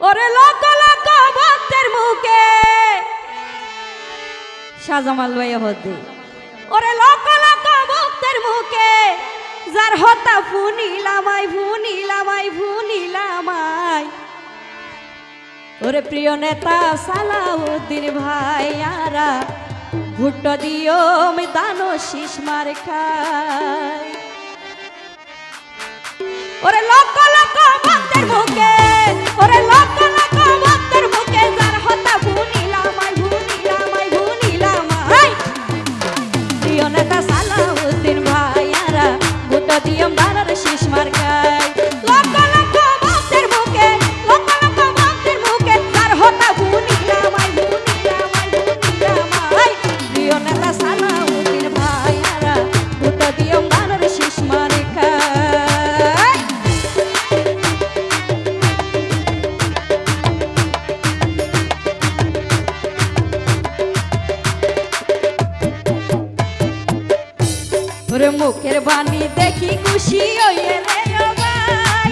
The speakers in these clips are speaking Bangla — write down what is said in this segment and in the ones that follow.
ওরে লক্ষ লক্ষ ভক্তের মুখে সাজামাল ভাইয়া হতে ওরে লক্ষ লক্ষ ভক্তের মুখে যার হতা ফুনিলামাই ফুনিলামাই ফুনিলামাই ওরে প্রিয় নেতা সালাউদ্দিন ভাইয়ারা ভুট্টো দিও দানো শীষ মার খাই ওরে লক্ষ লক্ষ ভক্তের মুখে ওরে লক্ষ লক্ষ ভক্তের মুখে যার হতা ফুনিলামাই ফুনিলামাই ফুনিলামাই প্রিয় নেতা সালাউদ্দিন ভাইয়ারা ভুট্টো দিও দানোর শীষ মার খাই লক্ষ লক্ষ ভক্তের মুখে লক্ষ লক্ষ ভক্তের মুখে যার হতা ফুনিলামাই ফুনিলামাই ফুনিলামাই প্রিয় নেতা সালাউদ্দিন ভাইয়ারা ভুট্টো দিও দানোর শীষ মার খাই ওরে মুখের বাণী দেখি খুশি হইয়ে রে ও ভাই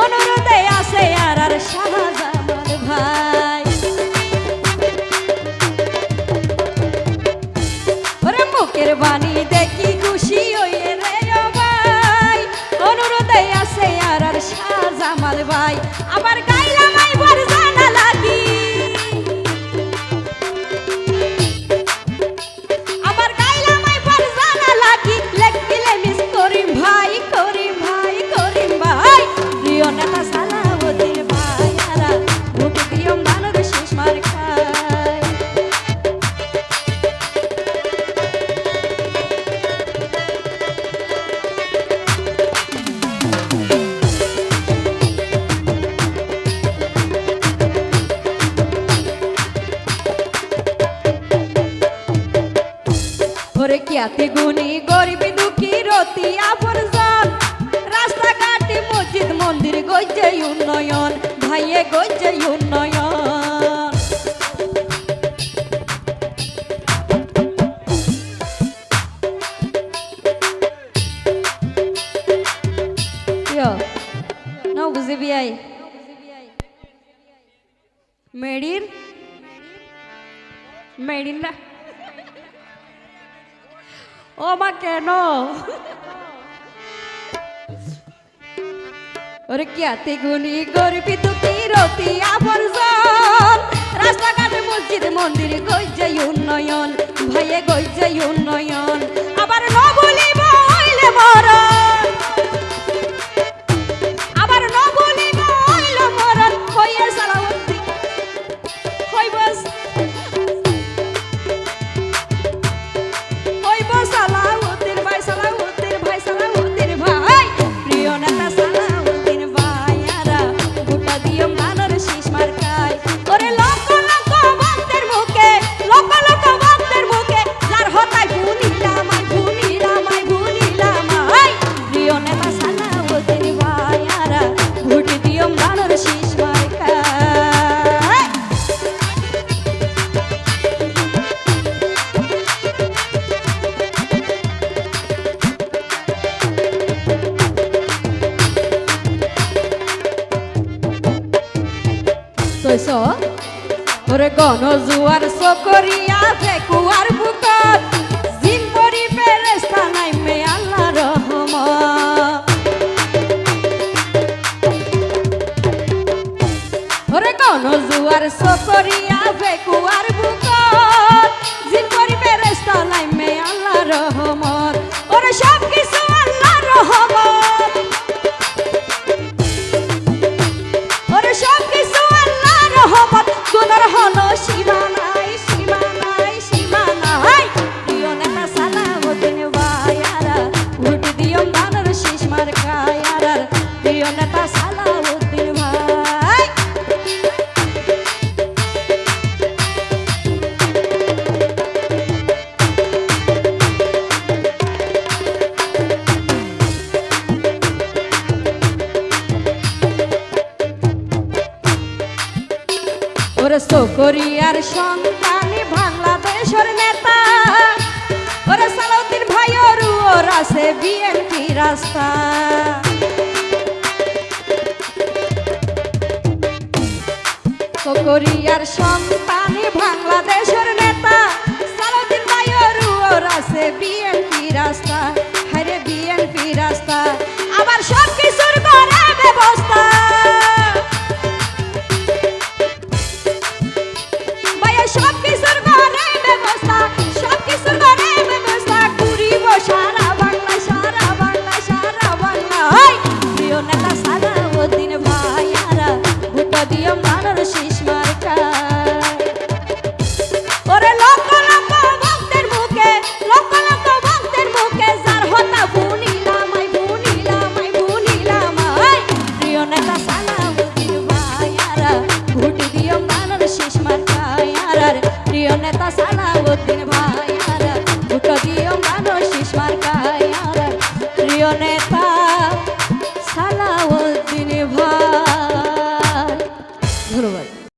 অনুরোধে আছে আর শাহজামাল ভাই ওরে মুখের বাণী দেখি খুশি হইয়ে রে ও ভাই অনুরোধে আছে আর শাহজামাল ভাই আবার গাইলাম আইবার জানা লাগি ওরে কিয়াতে গুনি গরিবি দুঃখী রতি আবর্জন রাস্তাঘাটে মসজিদ মন্দির গজ্জে উন্নয়ন ভাইয়ে গজ্জে উন্নয়ন নাও বুঝে বিয়াই মেডির মেডিন না ও মা কেন ওরে কিয়াতে গুনি গরিবি দুঃখী রতি আবর্জন রাস্তাঘাটে মসজিদ মন্দির গজ্জে উন্নয়ন ভাইয়ে গজ্জে উন্নয়ন আবার ন বলিব হইলে মরণ আবার ন বলিব হইলে মরণ হইয়ে সালাউদ্দিন হইব সালাউদ্দিন ভাই সালাউদ্দিন ভাই সালাউদ্দিন ভাই প্রিয় নেতা সালাউদ্দিন ভাইয়ারা ভুট্টো দিও দানোর শীষ মার খাই ওরে লক্ষ লক্ষ ভক্তের মুখে লক্ষ লক্ষ ভক্তের মুখে যার হতায় ফুনিলামাই ফুনিলামাই ফুনিলামাই প্রিয় নেতা সালাউদ্দিন ভাইয়ারা ভুট্টো দিও দানোর শীষ মার খাই ওরে গণ জুয়ার সকরিয়া ফেকুয়ার বুকত জিন পরি ফেরেশতা নাইমে আল্লাহ রহমত ওরে গণ জুয়ার সকরিয়া ফেকুয়ার বুকত জিন পরি ফেরেশতা নাইমে আল্লাহ রহমত ওরে সব কিছু আল্লাহ রহমত ওরে সব কিছু রহমত গুনার হলো সীমা নাই সীমা নাই সীমা নাই প্রিয় নেতা সালাউদ্দিন ভাইয়ারা ভুট্টো দিও দানোর শীষ মার খাই আর প্রিয় নেতা সালাউদ্দিন ভাই ওরে সকরিয়ার সন্তানি বাংলাদেশের নেতা ওরে সালাউদ্দিন ভাইয়ের ওর আছে বিএনপি রাস্তা কোরিয়ার সন্তানি বাংলাদেশের নেতা সালাউদ্দিন ভাইয়ের ওর আছে বিএনপি রাস্তা, হায়রে বিএনপি রাস্তা, আবার সব কিছুর করে ব্যবস্থা। ভাইয়া সব কিছুর করে ব্যবস্থা, সব কিছুর করে ব্যবস্থা, ঘুরিব সারা বাংলা, সারা বাংলা, সারা বাংলা। প্রিয় নেতা সালাউদ্দিন ভাইয়ারা ভোট দিও মানর শীষ মার্কা। ওরে লক্ষ লক্ষ ভক্তের মুখে, লক্ষ লক্ষ ভক্তের মুখে যার হতা বুনিলাম আই, বুনিলাম আই, বুনিলাম আই। প্রিয় নেতা সালাউদ্দিন ভাইয়ারা ভোট দিও মানর শীষ মার্কায়ারা। প্রিয় নেতা সালাউদ্দিন ভাইয়ারা ভোট দিও মানর শীষ মার্কায়ারা। প্রিয় নেতা সালাউদ্দিন ভাই। ধন্যবাদ।